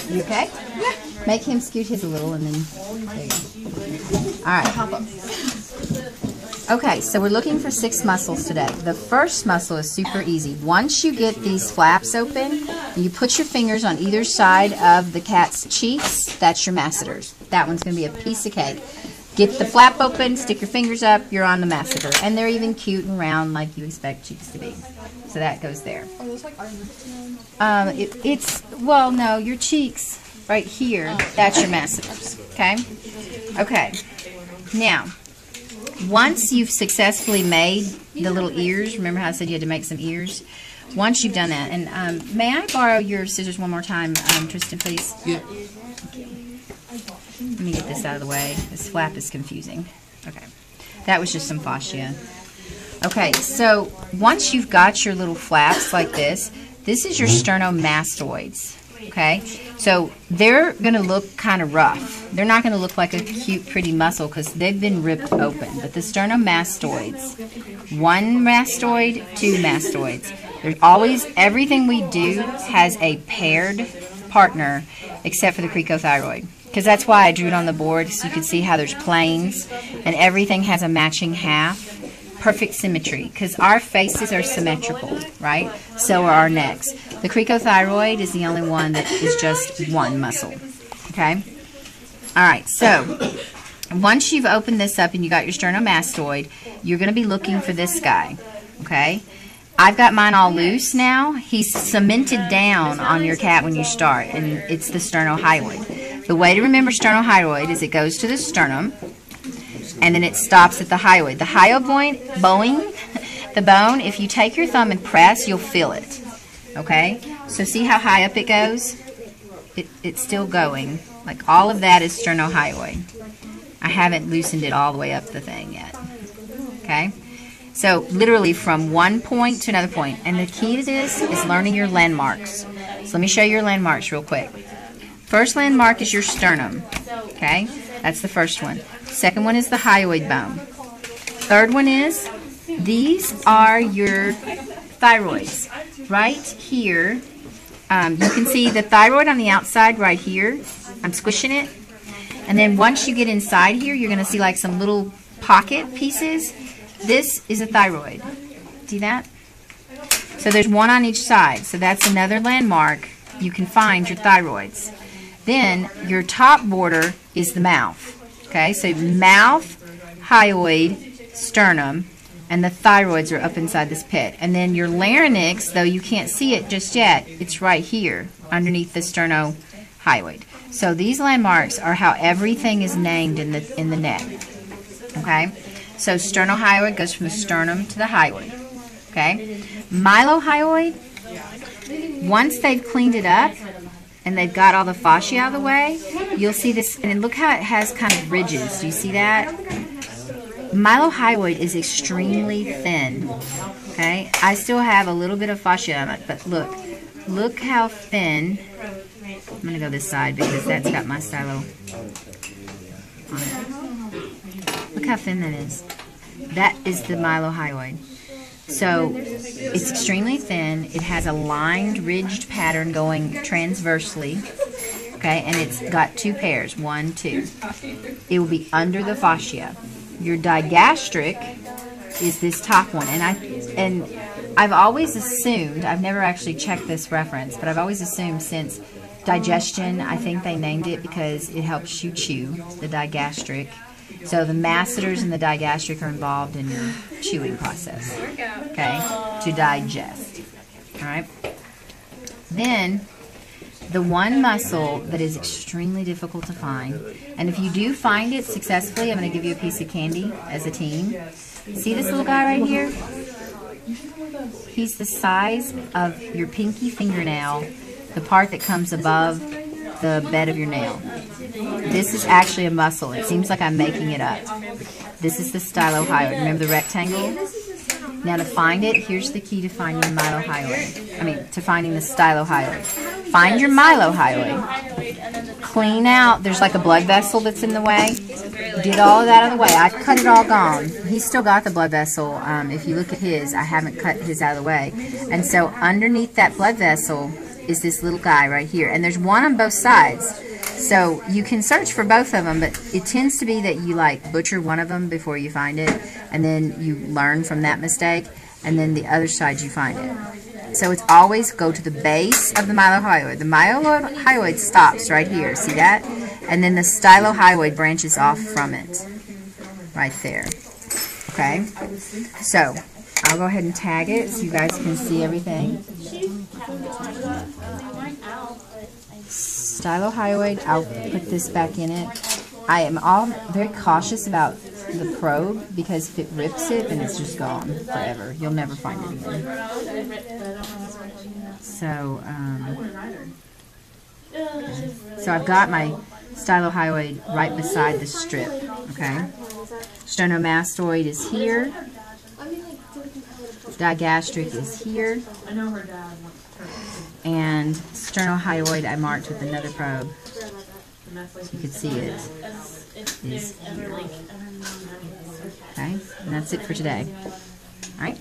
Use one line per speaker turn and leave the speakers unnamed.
You okay? Yeah. Make him scoot his a little and then, there you go. All right. Okay, so we're looking for 6 muscles today. The first muscle is super easy. Once you get these flaps open, you put your fingers on either side of the cat's cheeks. That's your masseters. That one's going to be a piece of cake. Get the flap open, stick your fingers up, you're on the masseter. And they're even cute and round like you expect cheeks to be. So that goes there.
Are those like arms?
Well, no, your cheeks right here, that's your masseters. Okay? Okay. Now, once you've successfully made the little ears, remember how I said you had to make some ears? Once you've done that, and may I borrow your scissors one more time, Tristan, please?
Yeah.
Let me get this out of the way. This flap is confusing. Okay. That was just some fascia. Okay, so once you've got your little flaps like this is your sternomastoids. Okay, so they're going to look kind of rough. They're not going to look like a cute, pretty muscle because they've been ripped open. But the sternomastoids, 1 mastoid, 2 mastoids. There's always, everything we do has a paired partner except for the cricothyroid. Because that's why I drew it on the board so you can see how there's planes and everything has a matching half. Perfect symmetry, because our faces are symmetrical, right? So are our necks. The cricothyroid is the only one that is just 1 muscle, okay? All right, so once you've opened this up and you got your sternomastoid, you're going to be looking for this guy, okay? I've got mine all loose now. He's cemented down on your cat when you start, and it's the sternohyoid. The way to remember sternohyoid is it goes to the sternum, and then it stops at the hyoid. The hyoid the bone, if you take your thumb and press, you'll feel it. Okay? So see how high up it goes? It's still going. Like all of that is sternohyoid. I haven't loosened it all the way up the thing yet. Okay? So literally from one point to another point. And the key to this is learning your landmarks. So let me show you your landmarks real quick. First landmark is your sternum. Okay? That's the first one. Second one is the hyoid bone. Third one is, these are your thyroids. Right here, you can see the thyroid on the outside right here. I'm squishing it. And then once you get inside here, you're going to see like some little pocket pieces. This is a thyroid. See that? So there's 1 on each side. So that's another landmark. You can find your thyroids. Then your top border is the mouth. Okay, so mouth, hyoid, sternum, and the thyroids are up inside this pit. And then your larynx, though you can't see it just yet, it's right here underneath the sternohyoid. So these landmarks are how everything is named in the neck. Okay, so sternohyoid goes from the sternum to the hyoid. Okay, mylohyoid, once they've cleaned it up, and they've got all the fascia out of the way, you'll see this, and look how it has kind of ridges. Do you see that? Mylohyoid is extremely thin, okay? I still have a little bit of fascia on it, but look how thin. I'm going to go this side because that's got my stylo on it. Look how thin that is. That is the mylohyoid. So it's extremely thin. It has a lined, ridged pattern going transversely. Okay, and it's got 2 pairs, 1, 2. It will be under the fascia. Your digastric is this top one, and I've always assumed, I've never actually checked this reference, but I've always assumed since digestion, I think they named it because it helps you chew, the digastric. So the masseters and the digastric are involved in your chewing process, okay, to digest. All right. Then the one muscle that is extremely difficult to find, and if you do find it successfully, I'm going to give you a piece of candy as a team. See this little guy right here? He's the size of your pinky fingernail, the part that comes above the bed of your nail. This is actually a muscle. It seems like I'm making it up. This is the stylohyoid. Remember the rectangle? Now to find it, here's the key to finding the mylohyoid. To finding the stylohyoid. Find your mylohyoid. Clean out. There's like a blood vessel that's in the way. Get all of that out of the way. I cut it all gone. He's still got the blood vessel. If you look at his, I haven't cut his out of the way. And so underneath that blood vessel is this little guy right here. And there's one on both sides. So you can search for both of them, but it tends to be that you like butcher one of them before you find it, and then you learn from that mistake, and then the other side you find it. So it's always go to the base of the mylohyoid. The mylohyoid stops right here, see that? And then the stylohyoid branches off from it, right there. Okay? So I'll go ahead and tag it so you guys can see everything. Stylohyoid, I'll put this back in it. I am very cautious about the probe because if it rips it, then it's just gone forever. You'll never find it again. So, so I've got my stylohyoid right beside the strip. Okay, sternomastoid is here. Digastric is here. And sternohyoid I marked with another probe. So you can see it is here. Okay, and that's it for today. All right.